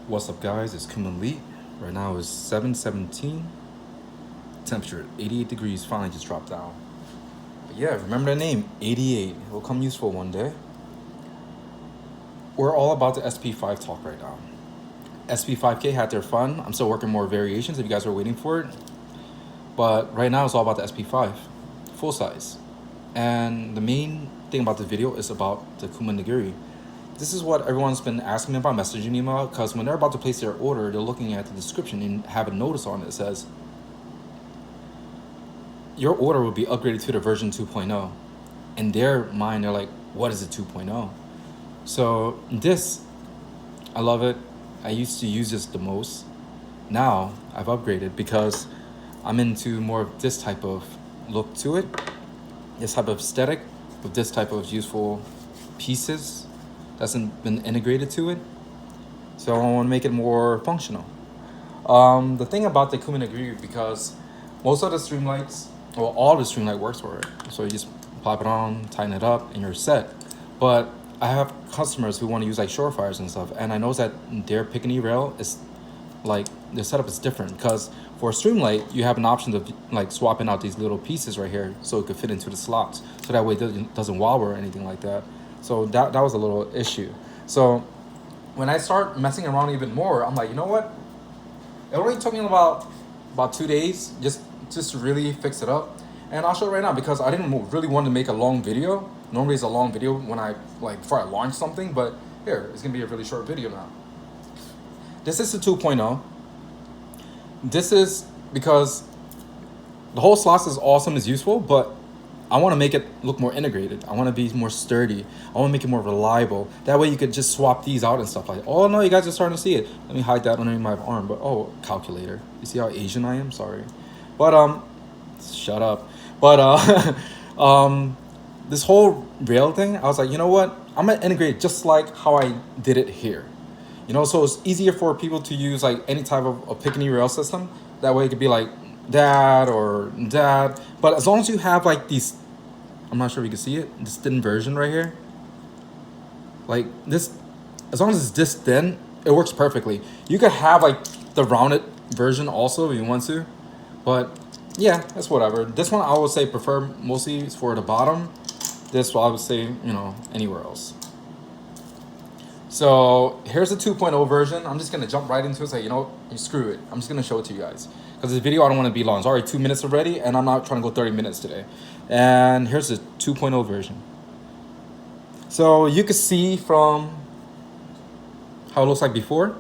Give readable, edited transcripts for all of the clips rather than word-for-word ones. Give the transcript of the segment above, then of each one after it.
What's up, guys? It's Kuma Elite. Right now is 7:17. Temperature 88 degrees. Finally just dropped down. But yeah, remember the name 88. It will come useful one day. We're all about the SP5 talk right now. SP5K had their fun. I'm still working more variations if you guys are waiting for it. But right now it's all about the SP5, full size. And the main thing about the video is about the Kuma Nigiri. This is what everyone's been asking me about messaging me about, because when they're about to place their order, they're looking at the description and have a notice on it that says, your order will be upgraded to the version 2.0. In their mind, they're like, what is a 2.0? So this, I love it. I used to use this the most. Now I've upgraded because I'm into more of this type of look to it, this type of aesthetic with this type of useful pieces that's been integrated to it. So I want to make it more functional. The thing about the Kuma Nigiri, because most of the streamlights, well, all the streamlight works for it. So you just plop it on, tighten it up, and you're set. But I have customers who want to use like surefires and stuff, and I know that their pick-and-e rail is like, their setup is different, because for a streamlight you have an option of like swapping out these little pieces right here so it could fit into the slots, so that way it doesn't wobble or anything like that. So that was a little issue. So when I start messing around even more, I'm like, you know what, it only took me about 2 days just to really fix it up. And I'll show it right now, because I didn't really want to make a long video. Normally it's a long video when I like before I launch something, but here it's gonna be a really short video now. This is the 2.0. This is because the whole slots is awesome, is useful, but I want to make it look more integrated. I want to be more sturdy. I want to make it more reliable. That way you could just swap these out and stuff like that. Oh no, you guys are starting to see it. Let me hide that underneath my arm. But oh, calculator. You see how Asian I am? Sorry. But shut up. But this whole rail thing, I was like, you know what? I'm gonna integrate just like how I did it here. You know, so it's easier for people to use like any type of a pick-and-e rail system. That way it could be like that or that. But as long as you have like these, I'm not sure if you can see it, this thin version right here. Like this, as long as it's this thin, it works perfectly. You could have like the rounded version also if you want to. But yeah, that's whatever. This one I would say prefer mostly for the bottom. This one I would say, you know, anywhere else. So here's the 2.0 version. I'm just gonna jump right into it. Say, you know, screw it. I'm just gonna show it to you guys, because this video I don't want to be long. It's already 2 minutes already, and I'm not trying to go 30 minutes today. And here's the 2.0 version. So you can see from how it looks like before.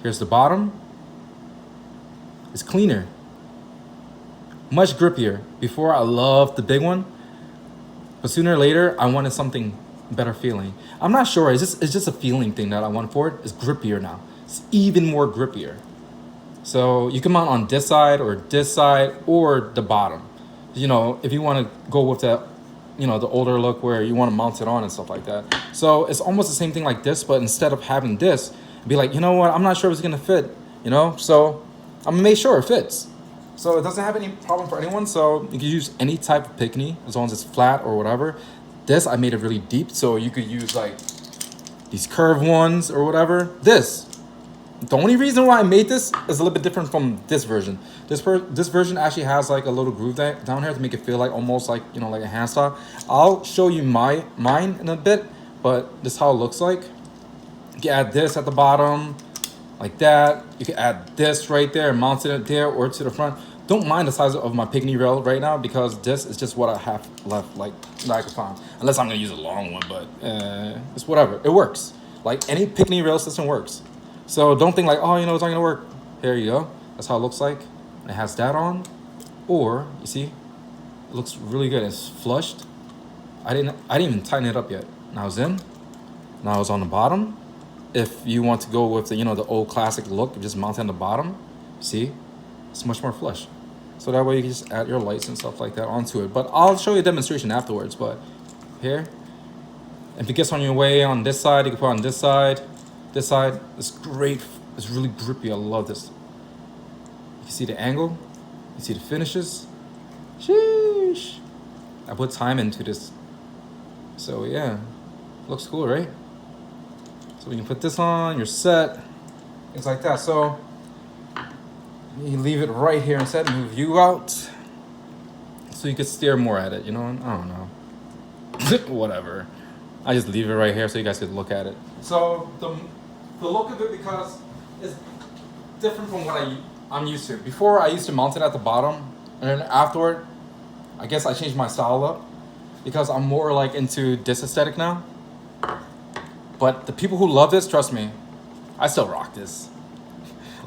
Here's the bottom. It's cleaner, much grippier. Before I loved the big one, but sooner or later I wanted something better feeling. I'm not sure. It's just a feeling thing that I want for it. It's grippier now. It's even more grippier. So you can mount on this side or the bottom. You know, if you want to go with that, you know, the older look where you want to mount it on and stuff like that. So it's almost the same thing like this, but instead of having this, be like, you know what, I'm not sure if it's gonna fit. You know, so I'm gonna make sure it fits. So it doesn't have any problem for anyone. So you can use any type of pick-and-e as long as it's flat or whatever. This, I made it really deep, so you could use like these curved ones or whatever. The only reason why I made this is a little bit different from this version. This version actually has like a little groove down here to make it feel like almost like, you know, like a hand style. I'll show you mine in a bit, but this is how it looks like. You can add this at the bottom, like that. You can add this right there and mount it there or to the front. Don't mind the size of my pick-and-e rail right now, because this is just what I have left, like that I can find. Unless I'm gonna use a long one, but it's whatever. It works. Like any pick-and-e rail system works. So don't think like, oh, you know, it's not gonna work. Here you go. That's how it looks like. It has that on, or you see, it looks really good. It's flushed. I didn't even tighten it up yet. Now it's in. Now it's on the bottom. If you want to go with the, you know, the old classic look, just mount it on the bottom. See, it's much more flush. So that way you can just add your lights and stuff like that onto it. But I'll show you a demonstration afterwards. But here, if it gets on your way on this side, you can put it on this side. This side is great. It's really grippy. I love this. You can see the angle. You see the finishes. Sheesh. I put time into this. So yeah, looks cool, right? So we can put this on, you're set, things like that. So you leave it right here instead, move you out, so you could stare more at it, you know? I don't know. Whatever. I just leave it right here so you guys could look at it. So the look of it, because it's different from what I'm used to. Before I used to mount it at the bottom, and then afterward, I guess I changed my style up because I'm more like into this aesthetic now. But the people who love this, trust me, I still rock this.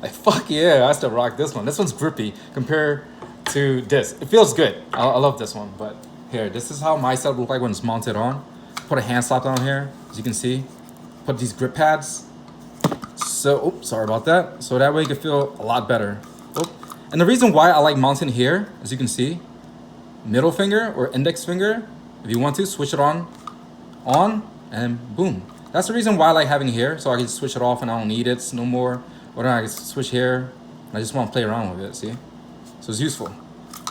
Like, fuck yeah, I still rock this one. This one's grippy compared to this. It feels good. I love this one. But here, this is how my setup looks like when it's mounted on. Put a hand slap down here, as you can see. Put these grip pads. So, oops, sorry about that. So that way you can feel a lot better. Oop. And the reason why I like mounting here, as you can see, middle finger or index finger, if you want to, switch it on, and boom. That's the reason why I like having here, so I can switch it off and I don't need it no more. Or then I can switch here, and I just want to play around with it, see? So it's useful.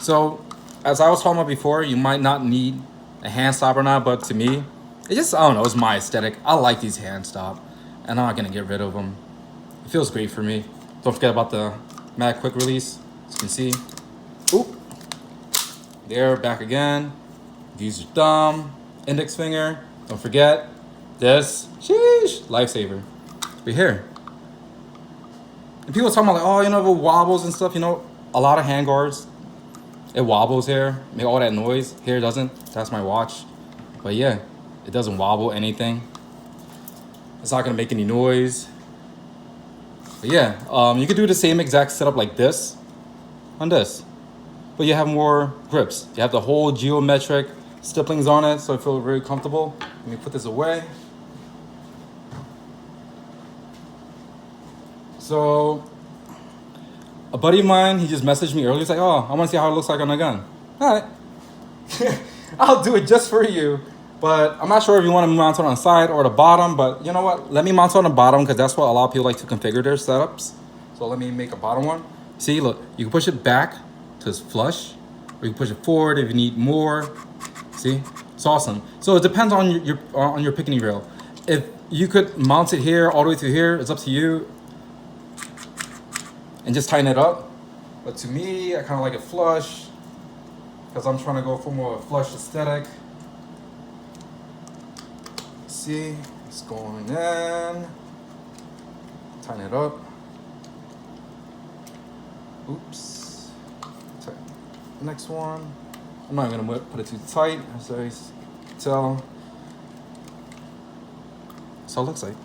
So, as I was talking about before, you might not need a hand stop or not, but to me, it just, I don't know, it's my aesthetic. I like these hand stop, and I'm not gonna get rid of them. It feels great for me. Don't forget about the Mag Quick Release, as you can see. Oop. There, back again. Use your thumb, index finger. Don't forget this. Sheesh, lifesaver. But here. And people talking about like, oh, you know, if it wobbles and stuff, you know, a lot of hand guards, it wobbles here, make all that noise. Here it doesn't. That's my watch. But yeah, it doesn't wobble anything. It's not gonna make any noise. But yeah, you could do the same exact setup like this on this, but you have more grips. You have the whole geometric stipplings on it, so I feel very comfortable. Let me put this away. So a buddy of mine, he just messaged me earlier. He's like, oh, I want to see how it looks like on a gun. All right. I'll do it just for you. But I'm not sure if you want to mount it on the side or the bottom. But you know what? Let me mount it on the bottom because that's what a lot of people like to configure their setups. So let me make a bottom one. See, look, you can push it back to its flush. Or you can push it forward if you need more. See? It's awesome. So it depends on your picking rail. If you could mount it here all the way to here, it's up to you. And just tighten it up. But to me, I kind of like it flush because I'm trying to go for more of a flush aesthetic. See, it's going in. Tighten it up. Oops. Next one. I'm not gonna put it too tight, as I tell. So it looks like.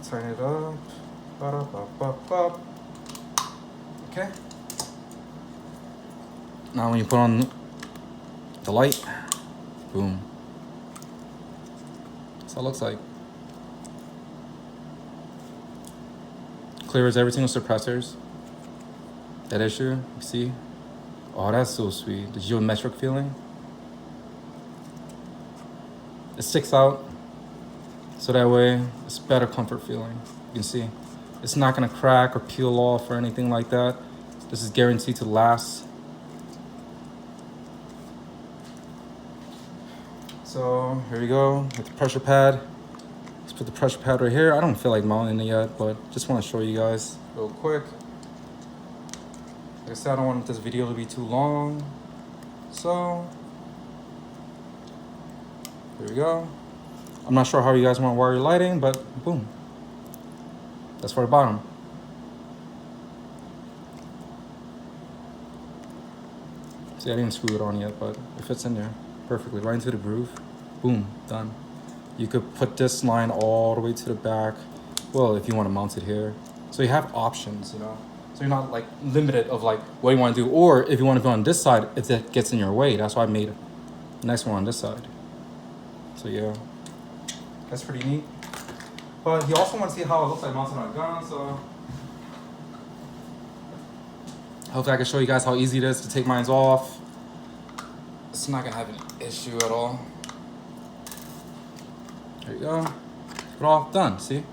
Tighten it up. Okay. Now when you put on the light, boom. So it looks like. Clears every single suppressors. That issue, you see? Oh, that's so sweet. The geometric feeling. It sticks out. So that way, it's better comfort feeling. You can see. It's not gonna crack or peel off or anything like that. This is guaranteed to last. So here we go with the pressure pad. Let's put the pressure pad right here. I don't feel like mounting it yet, but just want to show you guys real quick. Like I said, I don't want this video to be too long. So here we go. I'm not sure how you guys want to wire your lighting, but boom. That's for the bottom. See, I didn't screw it on yet, but it fits in there perfectly, right into the groove. Boom, done. You could put this line all the way to the back. Well, if you want to mount it here. So you have options, you know. So you're not like limited of like what you want to do. Or if you want to go on this side, if that gets in your way. That's why I made a nice one on this side. So yeah, that's pretty neat. But you also want to see how it looks like mounted on a gun, so hopefully I can show you guys how easy it is to take mine off. It's not gonna have an issue at all. There you go. It's all done, see?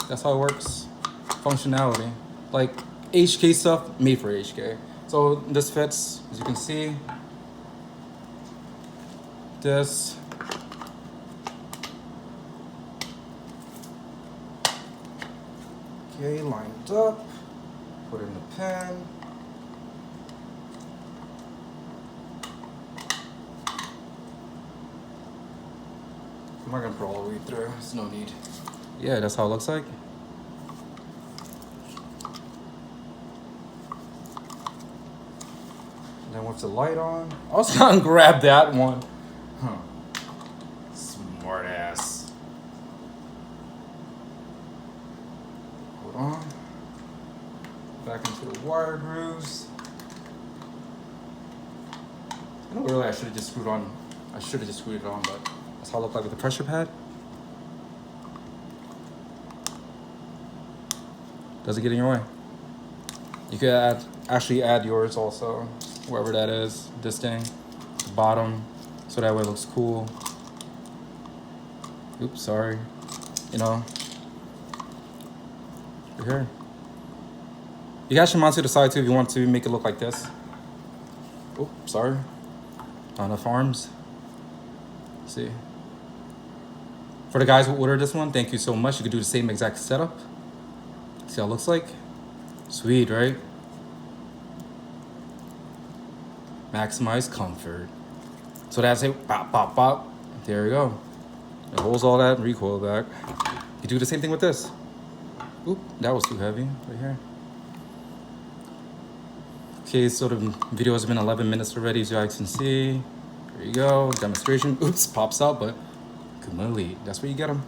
That's how it works. Functionality. Like HK stuff, made for HK. So this fits, as you can see. This Okay, line it up, put in the pen. I'm not gonna put all the way through, there's no need. Yeah, that's how it looks like. And then with the light on, I was gonna grab that one. Huh. Smart ass. Hold on. Back into the wire grooves. You know, really, I should have just screwed on. I should have just screwed it on, but that's how it looked like with the pressure pad. Does it get in your way? You could actually add yours also, wherever that is, this thing, the bottom, so that way it looks cool. Oops, sorry. You know, right here. You guys should mount to the side too if you want to make it look like this. Oh, sorry. Not enough arms. Let's see. For the guys who ordered this one, thank you so much. You could do the same exact setup. See how it looks like? Sweet, right? Maximize comfort. So that's it. Pop, pop, pop. There we go. It holds all that recoil back. You do the same thing with this. Oop, that was too heavy right here. Okay, so the video has been 11 minutes already, as you guys can see. There you go, demonstration. Oops, pops out, but Kuma Elite. That's where you get them.